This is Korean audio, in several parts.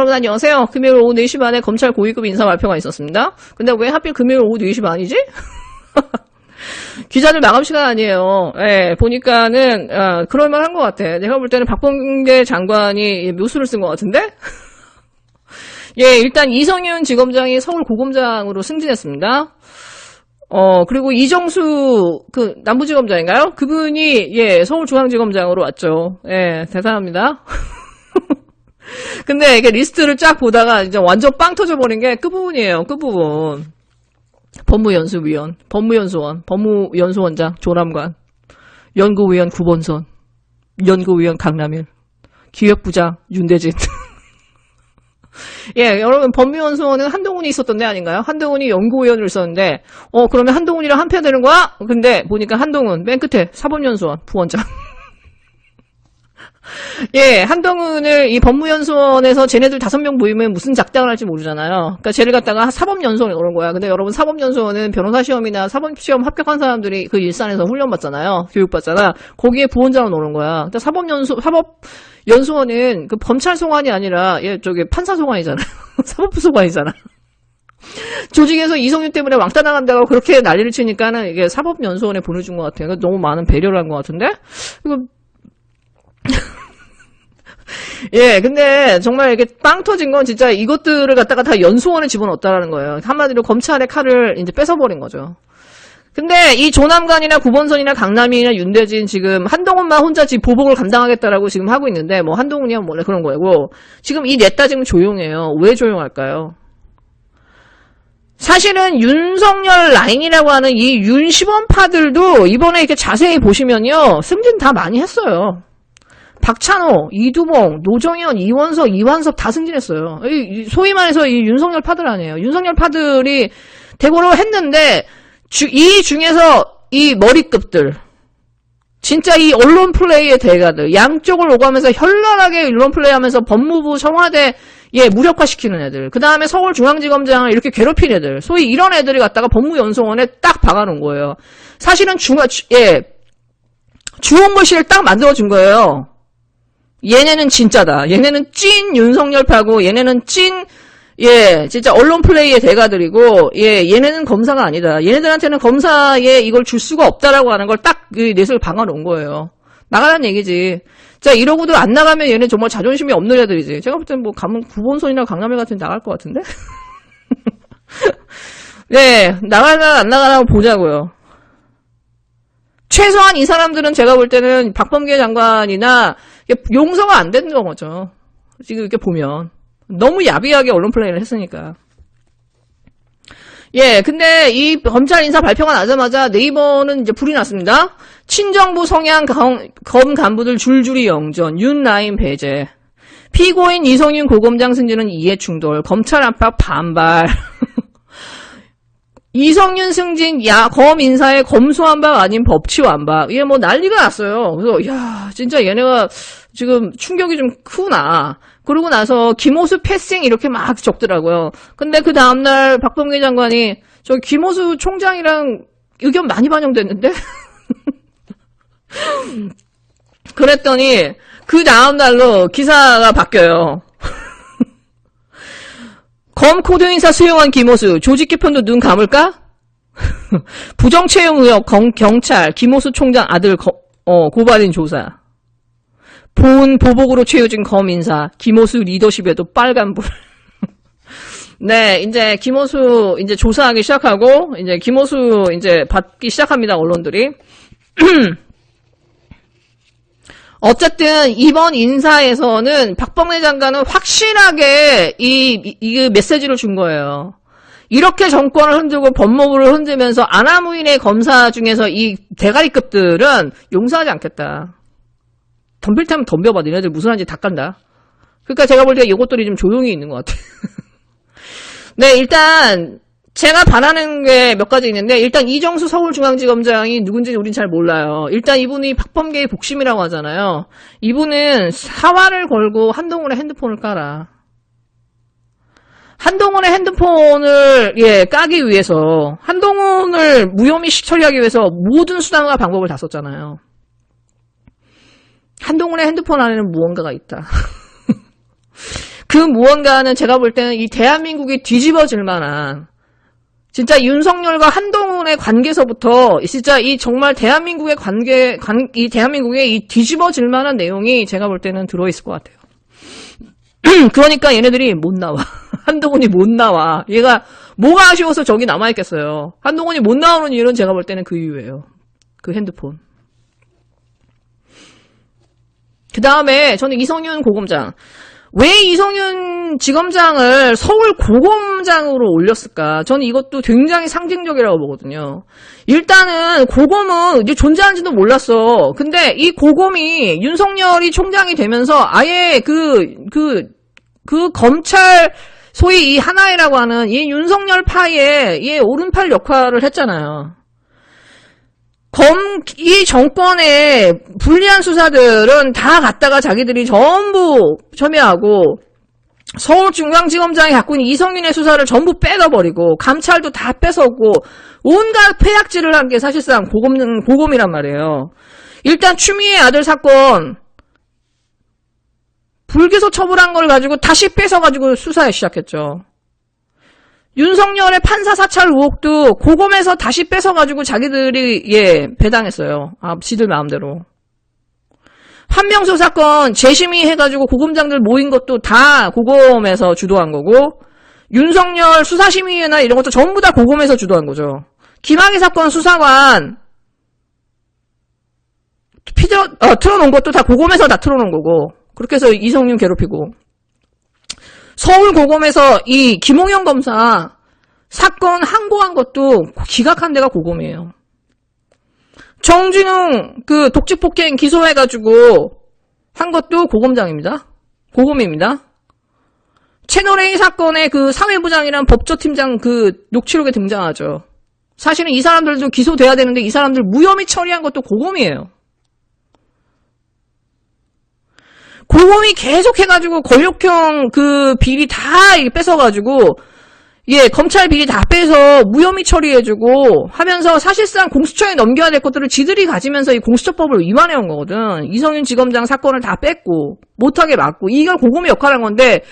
여러분 안녕하세요. 금요일 오후 4시 반에 검찰 고위급 인사 발표가 있었습니다. 근데 왜 하필 금요일 오후 4시 반이지? 기자들 마감 시간 아니에요. 예, 보니까는, 그럴만한 것 같아. 내가 볼 때는 박범계 장관이 묘수를 쓴 것 같은데? 예, 일단 이성윤 지검장이 서울 고검장으로 승진했습니다. 그리고 이정수, 남부지검장인가요? 그분이, 예, 서울중앙지검장으로 왔죠. 예, 대단합니다. 근데 이게 리스트를 쫙 보다가 이제 완전 빵 터져버린 게 끝부분이에요, 끝부분. 법무연수위원, 법무연수원, 법무연수원장, 조남관, 연구위원 구본선, 연구위원 강남일, 기획부장 윤대진. 예, 여러분, 법무연수원은 한동훈이 있었던 데 아닌가요? 한동훈이 연구위원으로 있었는데, 그러면 한동훈이랑 한패 되는 거야? 근데 보니까 한동훈, 맨 끝에 사법연수원, 부원장. 예, 한동훈을 이 법무연수원에서 쟤네들 5명 모이면 무슨 작당을 할지 모르잖아요. 그러니까 쟤를 갖다가 사법연수원에 오는 거야. 근데 여러분, 사법연수원은 변호사 시험이나 사법시험 합격한 사람들이 그 일산에서 훈련받잖아요. 교육받잖아. 거기에 부원장으로 오는 거야. 그러니까 사법연수원은 그 검찰 소관이 아니라, 예, 저기 판사 소관이잖아요. 사법부 소관이잖아. 조직에서 이성윤 때문에 왕따 나간다고 그렇게 난리를 치니까는 이게 사법연수원에 보내준 것 같아요. 그러니까 너무 많은 배려를 한 것 같은데? 이거, 예, 근데 정말 이게 빵 터진 건 진짜 이것들을 갖다가 다 연수원에 집어넣었다라는 거예요. 한마디로 검찰의 칼을 이제 뺏어버린 거죠. 근데 이 조남관이나 구본선이나 강남이나 윤대진 지금 한동훈만 혼자 지금 보복을 감당하겠다라고 지금 하고 있는데 뭐 한동훈이야 뭐 그런 거고 지금 이 넷다 지금 조용해요. 왜 조용할까요? 사실은 윤석열 라인이라고 하는 이 윤시범파들도 이번에 이렇게 자세히 보시면요. 승진 다 많이 했어요. 박찬호, 이두봉, 노정현, 이원석, 이완섭 다 승진했어요. 소위 말해서 이 윤석열 파들 아니에요. 윤석열 파들이 대거로 했는데 이 중에서 이 머리급들 진짜 이 언론 플레이의 대가들 양쪽을 오가면서 현란하게 언론 플레이하면서 법무부, 청와대 무력화시키는 애들 그 다음에 서울중앙지검장을 이렇게 괴롭힌 애들 소위 이런 애들이 갖다가 법무연수원에 딱 박아놓은 거예요. 사실은 주홍글씨를 딱 만들어준 거예요. 얘네는 진짜다. 얘네는 찐 윤석열파고 얘네는 찐 진짜 언론 플레이의 대가들이고 얘네는 검사가 아니다. 얘네들한테는 검사에 이걸 줄 수가 없다라고 하는 걸 딱 넷을 박아놓은 거예요. 나가라는 얘기지. 자, 이러고도 안 나가면 얘네 정말 자존심이 없는 애들이지. 제가 볼 땐 뭐 가면 구본선이나 강남일 같은 데 나갈 것 같은데? 네, 나가나 안 나가나 보자고요. 최소한 이 사람들은 제가 볼 때는 박범계 장관이나 용서가 안 되는 거죠. 지금 이렇게 보면. 너무 야비하게 언론 플레이를 했으니까. 예, 근데 이 검찰 인사 발표가 나자마자 네이버는 이제 불이 났습니다. 친정부 성향 검 간부들 줄줄이 영전, 윤라인 배제. 피고인 이성윤 고검장 승진은 이해충돌, 검찰 압박 반발. 이성윤 승진, 검 인사에 검수완박 아닌 법치완박. 이게 뭐 난리가 났어요. 그래서, 진짜 얘네가 지금 충격이 좀 크구나. 그러고 나서 김호수 패싱 이렇게 막 적더라고요. 근데 그 다음날 박범계 장관이 저 김호수 총장이랑 의견 많이 반영됐는데? 그랬더니 그 다음날로 기사가 바뀌어요. 검 코드 인사 수용한 김호수 조직 개편도 눈 감을까? 부정 채용 의혹 경찰 김호수 총장 아들 고발인 조사. 본 보복으로 채워진 검 인사 김호수 리더십에도 빨간불. 네, 이제 김호수 이제 조사하기 시작하고 이제 김호수 이제 받기 시작합니다 언론들이. 어쨌든 이번 인사에서는 박범계 장관은 확실하게 이 메시지를 준 거예요. 이렇게 정권을 흔들고 법무부를 흔들면서 아나무인의 검사 중에서 이 대가리급들은 용서하지 않겠다. 덤빌 테면 덤벼봐. 너네들 무슨 한지 다 깐다. 그러니까 제가 볼 때 이것들이 좀 조용히 있는 것 같아요. 네, 일단 제가 바라는 게 몇 가지 있는데 일단 이정수 서울중앙지검장이 누군지 우린 잘 몰라요. 일단 이분이 박범계의 복심이라고 하잖아요. 이분은 사활을 걸고 한동훈의 핸드폰을 깔아. 한동훈의 핸드폰을 까기 위해서 한동훈을 무혐의 처리하기 위해서 모든 수단과 방법을 다 썼잖아요. 한동훈의 핸드폰 안에는 무언가가 있다. 그 무언가는 제가 볼 때는 이 대한민국이 뒤집어질 만한, 진짜 윤석열과 한동훈의 관계에서부터 진짜 이 정말 대한민국의 이 대한민국에 이 뒤집어질 만한 내용이 제가 볼 때는 들어있을 것 같아요. 그러니까 얘네들이 못 나와. 한동훈이 못 나와. 얘가 뭐가 아쉬워서 저기 남아있겠어요. 한동훈이 못 나오는 이유는 제가 볼 때는 그 이유예요. 그 핸드폰. 그 다음에 저는 이성윤 고검장. 왜 이성윤 지검장을 서울 고검장으로 올렸을까? 저는 이것도 굉장히 상징적이라고 보거든요. 일단은 고검은 이제 존재하는지도 몰랐어. 근데 이 고검이 윤석열이 총장이 되면서 아예 그 검찰, 소위 이 하나이라고 하는 이 윤석열 파의 이 오른팔 역할을 했잖아요. 이 정권의 불리한 수사들은 다 갖다가 자기들이 전부 첨예하고, 서울중앙지검장이 갖고 있는 이성윤의 수사를 전부 뺏어버리고, 감찰도 다 뺏어오고, 온갖 폐악질을 한 게 사실상 고검이란 말이에요. 일단 추미애 아들 사건, 불기소 처분한 걸 가지고 다시 뺏어가지고 수사에 시작했죠. 윤석열의 판사 사찰 의혹도 고검에서 다시 뺏어가지고 자기들이 배당했어요. 지들 마음대로. 한명수 사건 재심의 해가지고 고검장들 모인 것도 다 고검에서 주도한 거고, 윤석열 수사심의회나 이런 것도 전부 다 고검에서 주도한 거죠. 김학의 사건 수사관 틀어놓은 것도 다 고검에서 다 틀어놓은 거고, 그렇게 해서 이성윤 괴롭히고, 서울 고검에서 이 김홍현 검사 사건 항고한 것도 기각한 데가 고검이에요. 정진웅 그 독직폭행 기소해가지고 한 것도 고검장입니다. 고검입니다. 채널A 사건의 그 사회부장이란 법조팀장 그 녹취록에 등장하죠. 사실은 이 사람들도 기소돼야 되는데 이 사람들 무혐의 처리한 것도 고검이에요. 고검이 계속 해가지고 권력형 그 비리 다 뺏어가지고, 검찰 비리 다 빼서 무혐의 처리해주고 하면서 사실상 공수처에 넘겨야 될 것들을 지들이 가지면서 이 공수처법을 위반해온 거거든. 이성윤 지검장 사건을 다 뺐고, 못하게 막고, 이걸 고검의 역할을 한 건데,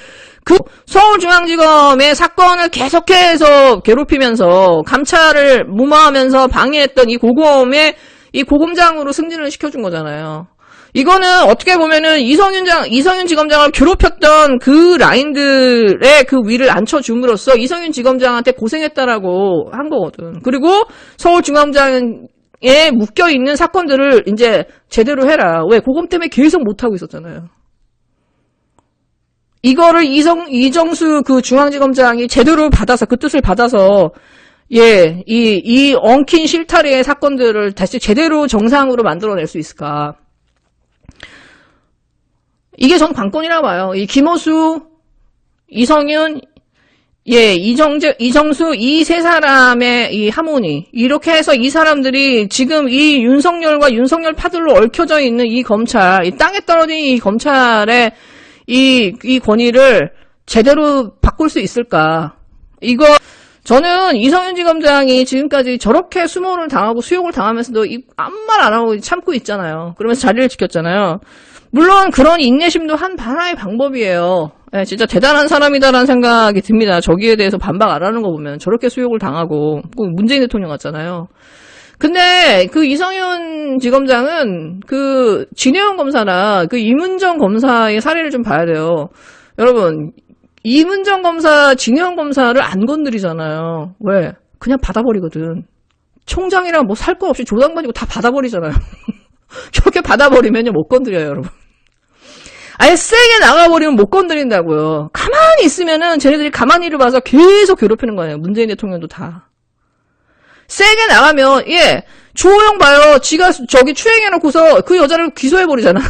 그 서울중앙지검의 사건을 계속해서 괴롭히면서, 감찰을 무마하면서 방해했던 이 고검의, 이 고검장으로 승진을 시켜준 거잖아요. 이거는 어떻게 보면은 이성윤 지검장을 괴롭혔던 그 라인들의 그 위를 앉혀줌으로써 이성윤 지검장한테 고생했다라고 한 거거든. 그리고 서울중앙지검장에 묶여있는 사건들을 이제 제대로 해라. 왜? 고검 때문에 계속 못하고 있었잖아요. 이거를 이정수 그 중앙지검장이 제대로 받아서, 그 뜻을 받아서, 이 엉킨 실타래의 사건들을 다시 제대로 정상으로 만들어낼 수 있을까. 이게 전 관건이라고 봐요. 이 김호수, 이성윤, 이정수, 이 세 사람의 이 하모니. 이렇게 해서 이 사람들이 지금 이 윤석열과 윤석열 파들로 얽혀져 있는 이 검찰, 이 땅에 떨어진 이 검찰의 이 권위를 제대로 바꿀 수 있을까. 이거, 저는 이성윤 지검장이 지금까지 저렇게 수모를 당하고 수욕을 당하면서도 아무 말 안 하고 참고 있잖아요. 그러면서 자리를 지켰잖아요. 물론 그런 인내심도 한 하나의 방법이에요. 진짜 대단한 사람이다라는 생각이 듭니다. 저기에 대해서 반박 안 하는 거 보면 저렇게 수욕을 당하고 꼭 문재인 대통령 같잖아요. 근데 그 이성윤 지검장은 그 진해원 검사나 그 이문정 검사의 사례를 좀 봐야 돼요. 여러분, 이문정 검사, 진해원 검사를 안 건드리잖아요. 왜? 그냥 받아버리거든. 총장이랑 뭐 살 거 없이 조당반이고 다 받아버리잖아요. 저렇게 받아버리면요 못 건드려요, 여러분. 아예 세게 나가버리면 못 건드린다고요. 가만히 있으면은 쟤네들이 가만히를 봐서 계속 괴롭히는 거예요. 문재인 대통령도 다. 세게 나가면 주호영 봐요. 지가 저기 추행해놓고서 그 여자를 기소해버리잖아.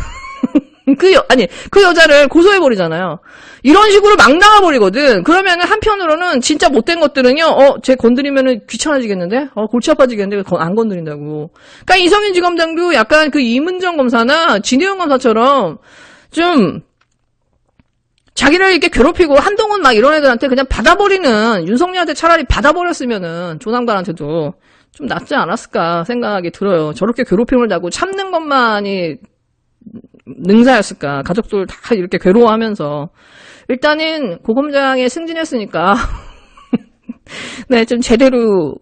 그 여자를 고소해버리잖아요. 이런 식으로 막 나가버리거든. 그러면은 한편으로는 진짜 못된 것들은요, 쟤 건드리면은 귀찮아지겠는데? 골치 아파지겠는데? 안 건드린다고. 그러니까 이성윤 지검장도 약간 그 이문정 검사나 진해영 검사처럼 좀, 자기를 이렇게 괴롭히고 한동훈 막 이런 애들한테 그냥 받아버리는, 윤석열한테 차라리 받아버렸으면은, 조남관한테도 좀 낫지 않았을까 생각이 들어요. 저렇게 괴롭힘을 당하고 참는 것만이 능사였을까. 가족들 다 이렇게 괴로워하면서. 일단은 고검장에 승진했으니까 네, 좀 제대로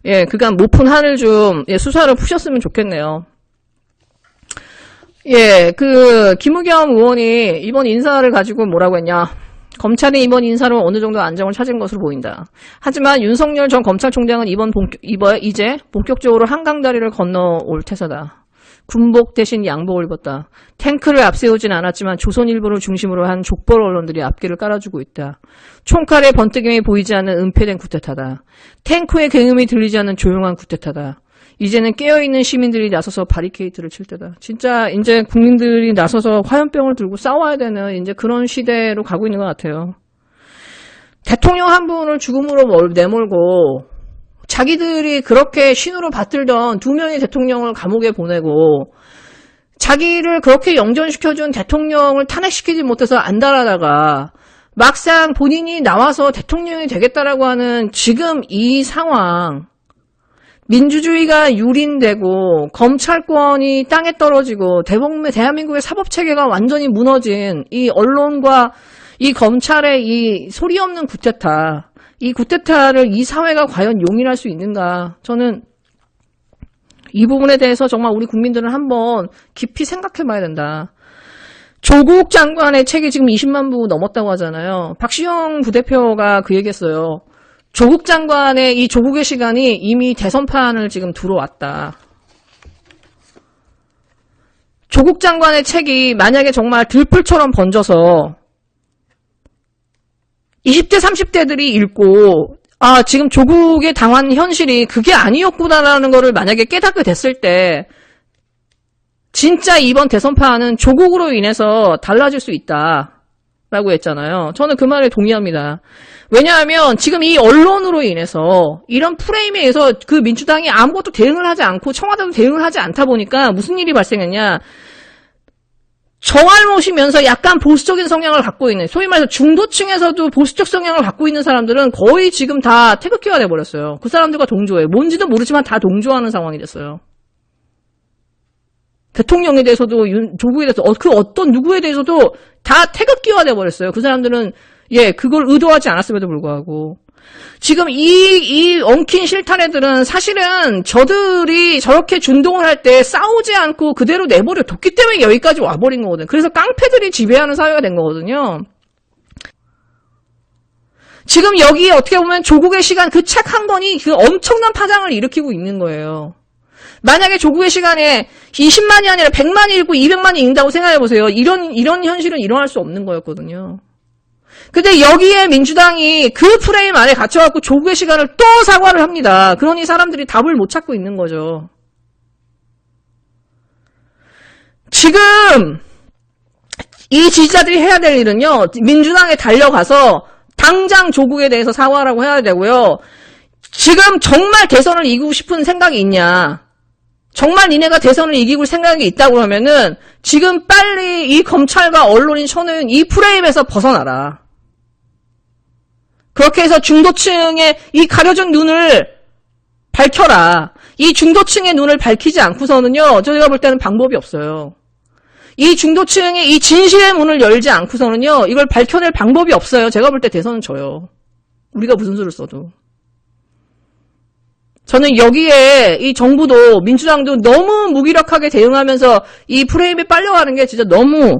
예, 그간 못 푼 한을 좀 예, 수사를 푸셨으면 좋겠네요. 예, 김우겸 의원이 이번 인사를 가지고 뭐라고 했냐. 검찰이 이번 인사로 어느 정도 안정을 찾은 것으로 보인다. 하지만 윤석열 전 검찰총장은 이제 본격적으로 한강다리를 건너올 태세다. 군복 대신 양복을 입었다. 탱크를 앞세우진 않았지만 조선일보를 중심으로 한 족벌 언론들이 앞길을 깔아주고 있다. 총칼의 번뜩임이 보이지 않는 은폐된 쿠데타다. 탱크의 굉음이 들리지 않는 조용한 쿠데타다. 이제는 깨어있는 시민들이 나서서 바리케이트를 칠 때다. 진짜 이제 국민들이 나서서 화염병을 들고 싸워야 되는 이제 그런 시대로 가고 있는 것 같아요. 대통령 한 분을 죽음으로 내몰고 자기들이 그렇게 신으로 받들던 2명의 대통령을 감옥에 보내고 자기를 그렇게 영전시켜준 대통령을 탄핵시키지 못해서 안달하다가 막상 본인이 나와서 대통령이 되겠다라고 하는 지금 이 상황, 민주주의가 유린되고 검찰권이 땅에 떨어지고 대한민국의 사법체계가 완전히 무너진 이 언론과 이 검찰의 이 소리 없는 쿠데타, 이 쿠데타를 이 사회가 과연 용인할 수 있는가? 저는 이 부분에 대해서 정말 우리 국민들은 한번 깊이 생각해 봐야 된다. 조국 장관의 책이 지금 20만 부 넘었다고 하잖아요. 박시영 부대표가 그 얘기했어요. 조국 장관의 이 조국의 시간이 이미 대선판을 지금 들어왔다. 조국 장관의 책이 만약에 정말 들풀처럼 번져서 20대, 30대들이 읽고 지금 조국의 당한 현실이 그게 아니었구나라는 거를 만약에 깨닫게 됐을 때 진짜 이번 대선판은 조국으로 인해서 달라질 수 있다라고 했잖아요. 저는 그 말에 동의합니다. 왜냐하면 지금 이 언론으로 인해서 이런 프레임에 의해서 그 민주당이 아무것도 대응을 하지 않고 청와대도 대응을 하지 않다 보니까 무슨 일이 발생했냐. 저알못이면서 약간 보수적인 성향을 갖고 있는, 소위 말해서 중도층에서도 보수적 성향을 갖고 있는 사람들은 거의 지금 다 태극기가 돼버렸어요. 그 사람들과 동조해. 뭔지도 모르지만 다 동조하는 상황이 됐어요. 대통령에 대해서도 조국에 대해서 그 어떤 누구에 대해서도 다 태극기화 돼버렸어요. 그 사람들은 그걸 의도하지 않았음에도 불구하고. 지금 이 엉킨 실타래들은 사실은 저들이 저렇게 준동을 할 때 싸우지 않고 그대로 내버려 뒀기 때문에 여기까지 와버린 거거든요. 그래서 깡패들이 지배하는 사회가 된 거거든요. 지금 여기 어떻게 보면 조국의 시간 그 책 한 권이 그 엄청난 파장을 일으키고 있는 거예요. 만약에 조국의 시간에 20만이 아니라 100만이 읽고 200만이 읽는다고 생각해보세요. 이런 현실은 일어날 수 없는 거였거든요. 근데 여기에 민주당이 그 프레임 안에 갇혀갖고 조국의 시간을 또 사과를 합니다. 그러니 사람들이 답을 못 찾고 있는 거죠. 지금 이 지지자들이 해야 될 일은요. 민주당에 달려가서 당장 조국에 대해서 사과라고 해야 되고요. 지금 정말 대선을 이기고 싶은 생각이 있냐. 정말 니네가 대선을 이기고 생각이 있다고 하면은 지금 빨리 이 검찰과 언론인 쳐놓은 이 프레임에서 벗어나라. 그렇게 해서 중도층의 이 가려진 눈을 밝혀라. 이 중도층의 눈을 밝히지 않고서는요. 저희가 볼 때는 방법이 없어요. 이 중도층의 이 진실의 문을 열지 않고서는요. 이걸 밝혀낼 방법이 없어요. 제가 볼 때 대선은 져요. 우리가 무슨 수를 써도. 저는 여기에 이 정부도 민주당도 너무 무기력하게 대응하면서 이 프레임에 빨려가는 게 진짜 너무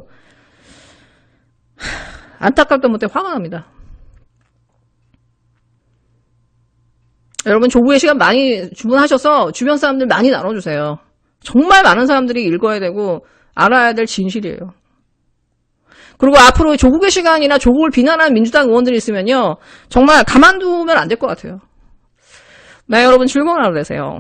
안타깝다 못해 화가 납니다. 여러분 조국의 시간 많이 주문하셔서 주변 사람들 많이 나눠주세요. 정말 많은 사람들이 읽어야 되고 알아야 될 진실이에요. 그리고 앞으로 조국의 시간이나 조국을 비난하는 민주당 의원들이 있으면요. 정말 가만두면 안 될 것 같아요. 네, 여러분 즐거운 하루 되세요.